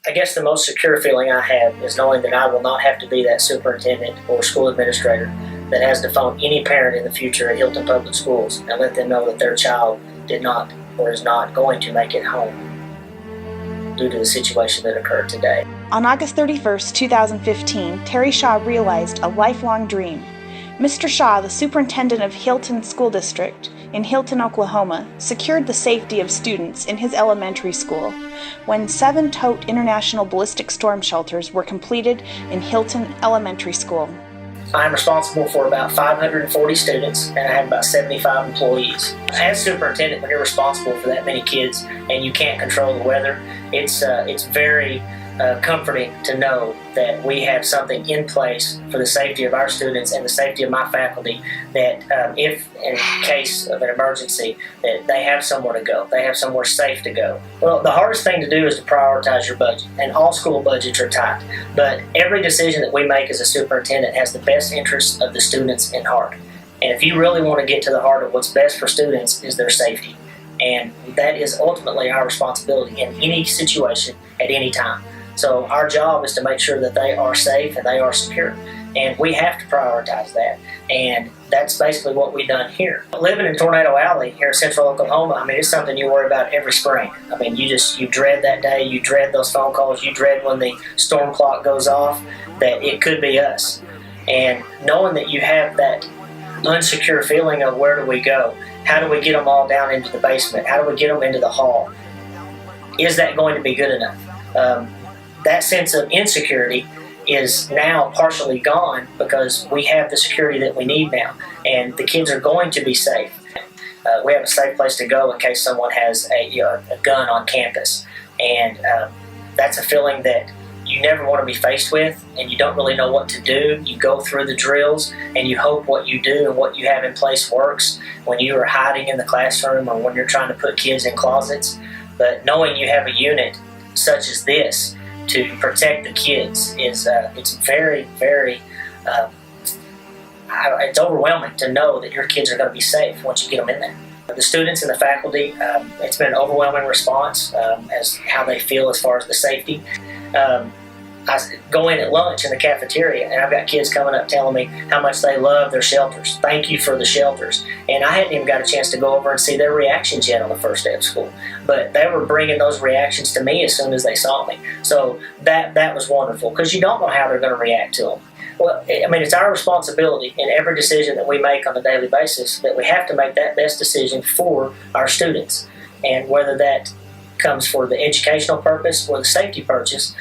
I guess the most secure feeling I have is knowing that I will not have to be that superintendent or school administrator that has to phone any parent in the future at Hilton Public Schools and let them know that their child did not or is not going to make it home due to the situation that occurred today. On August 31st, 2015, Terry Shaw realized a lifelong dream. Mr. Shaw, the superintendent of Hilton School District in Hilton, Oklahoma, secured the safety of students in his elementary school when 7 tote international ballistic storm shelters were completed in Hilton Elementary School. I'm responsible for about 540 students, and I have about 75 employees. As superintendent, when you're responsible for that many kids and you can't control the weather, it's very comforting to know that we have something in place for the safety of our students and the safety of my faculty, that if in case of an emergency, that they have somewhere to go, they have somewhere safe to go. Well, the hardest thing to do is to prioritize your budget, and all school budgets are tight, but every decision that we make as a superintendent has the best interests of the students in heart. And if you really want to get to the heart of what's best for students, is their safety. And that is ultimately our responsibility in any situation at any time. So our job is to make sure that they are safe and they are secure. And we have to prioritize that. And that's basically what we've done here. Living in Tornado Alley here in central Oklahoma, I mean, it's something you worry about every spring. I mean, you dread that day, you dread those phone calls, you dread when the storm clock goes off, that it could be us. And knowing that you have that unsecure feeling of where do we go? How do we get them all down into the basement? How do we get them into the hall? Is that going to be good enough? That sense of insecurity is now partially gone because we have the security that we need now, and the kids are going to be safe. We have a safe place to go in case someone has a gun on campus, and that's a feeling that you never want to be faced with, and you don't really know what to do. You go through the drills, and you hope what you do and what you have in place works when you are hiding in the classroom or when you're trying to put kids in closets. But knowing you have a unit such as this to protect the kids is it's very, very it's overwhelming to know that your kids are going to be safe once you get them in there. The students and the faculty, it's been an overwhelming response as how they feel as far as the safety. I go in at lunch in the cafeteria, and I've got kids coming up telling me how much they love their shelters. Thank you for the shelters. And I hadn't even got a chance to go over and see their reactions yet on the first day of school. But they were bringing those reactions to me as soon as they saw me. So that was wonderful, because you don't know how they're going to react to them. Well, I mean, it's our responsibility in every decision that we make on a daily basis that we have to make that best decision for our students. And whether that comes for the educational purpose or the safety purchase,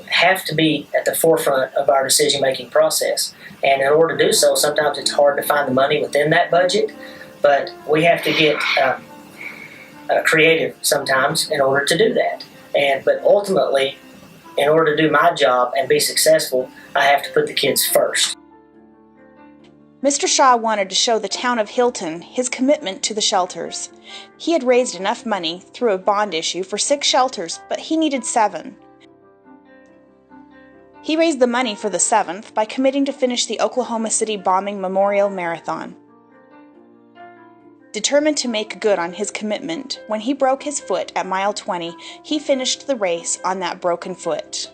have to be at the forefront of our decision-making process. And in order to do so, sometimes it's hard to find the money within that budget, but we have to get creative sometimes in order to do that. But ultimately, in order to do my job and be successful, I have to put the kids first. Mr. Shaw wanted to show the town of Hilton his commitment to the shelters. He had raised enough money through a bond issue for 6 shelters, but he needed 7. He raised the money for the 7th by committing to finish the Oklahoma City Bombing Memorial Marathon. Determined to make good on his commitment, when he broke his foot at mile 20, he finished the race on that broken foot.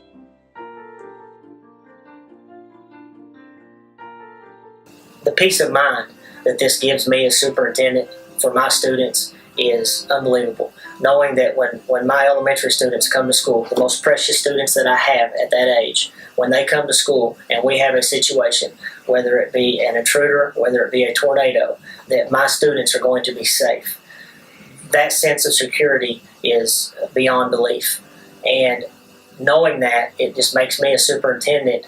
The peace of mind that this gives me as superintendent for my students is unbelievable. Knowing that when my elementary students come to school, the most precious students that I have at that age, when they come to school and we have a situation, whether it be an intruder, whether it be a tornado, that my students are going to be safe. That sense of security is beyond belief. And knowing that, it just makes me a superintendent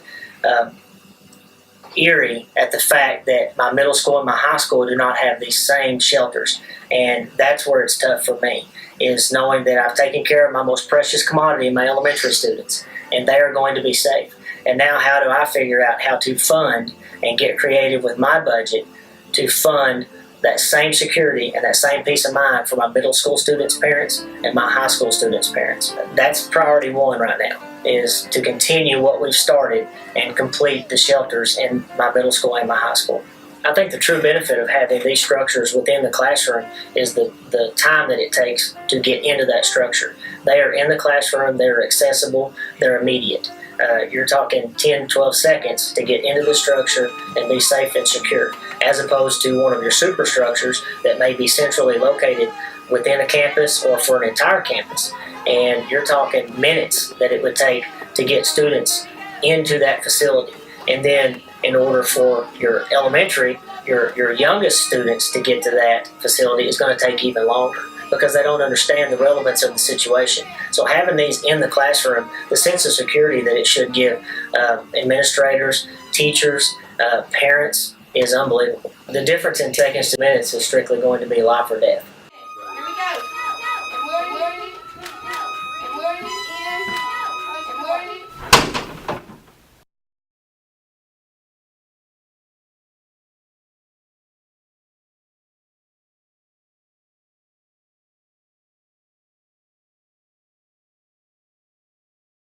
eerie at the fact that my middle school and my high school do not have these same shelters. And that's where it's tough for me, is knowing that I've taken care of my most precious commodity, my elementary students, and they are going to be safe. And now how do I figure out how to fund and get creative with my budget to fund that same security and that same peace of mind for my middle school students' parents and my high school students' parents? That's priority 1 right now, is to continue what we've started and complete the shelters in my middle school and my high school. I think the true benefit of having these structures within the classroom is the time that it takes to get into that structure. They are in the classroom, they're accessible, they're immediate. You're talking 10, 12 seconds to get into the structure and be safe and secure, as opposed to one of your superstructures that may be centrally located within a campus or for an entire campus. And you're talking minutes that it would take to get students into that facility. And then in order for your elementary, your youngest students to get to that facility is going to take even longer because they don't understand the relevance of the situation. So having these in the classroom, the sense of security that it should give administrators, teachers, parents is unbelievable. The difference in seconds to minutes is strictly going to be life or death. Here we go. Good morning. Good morning.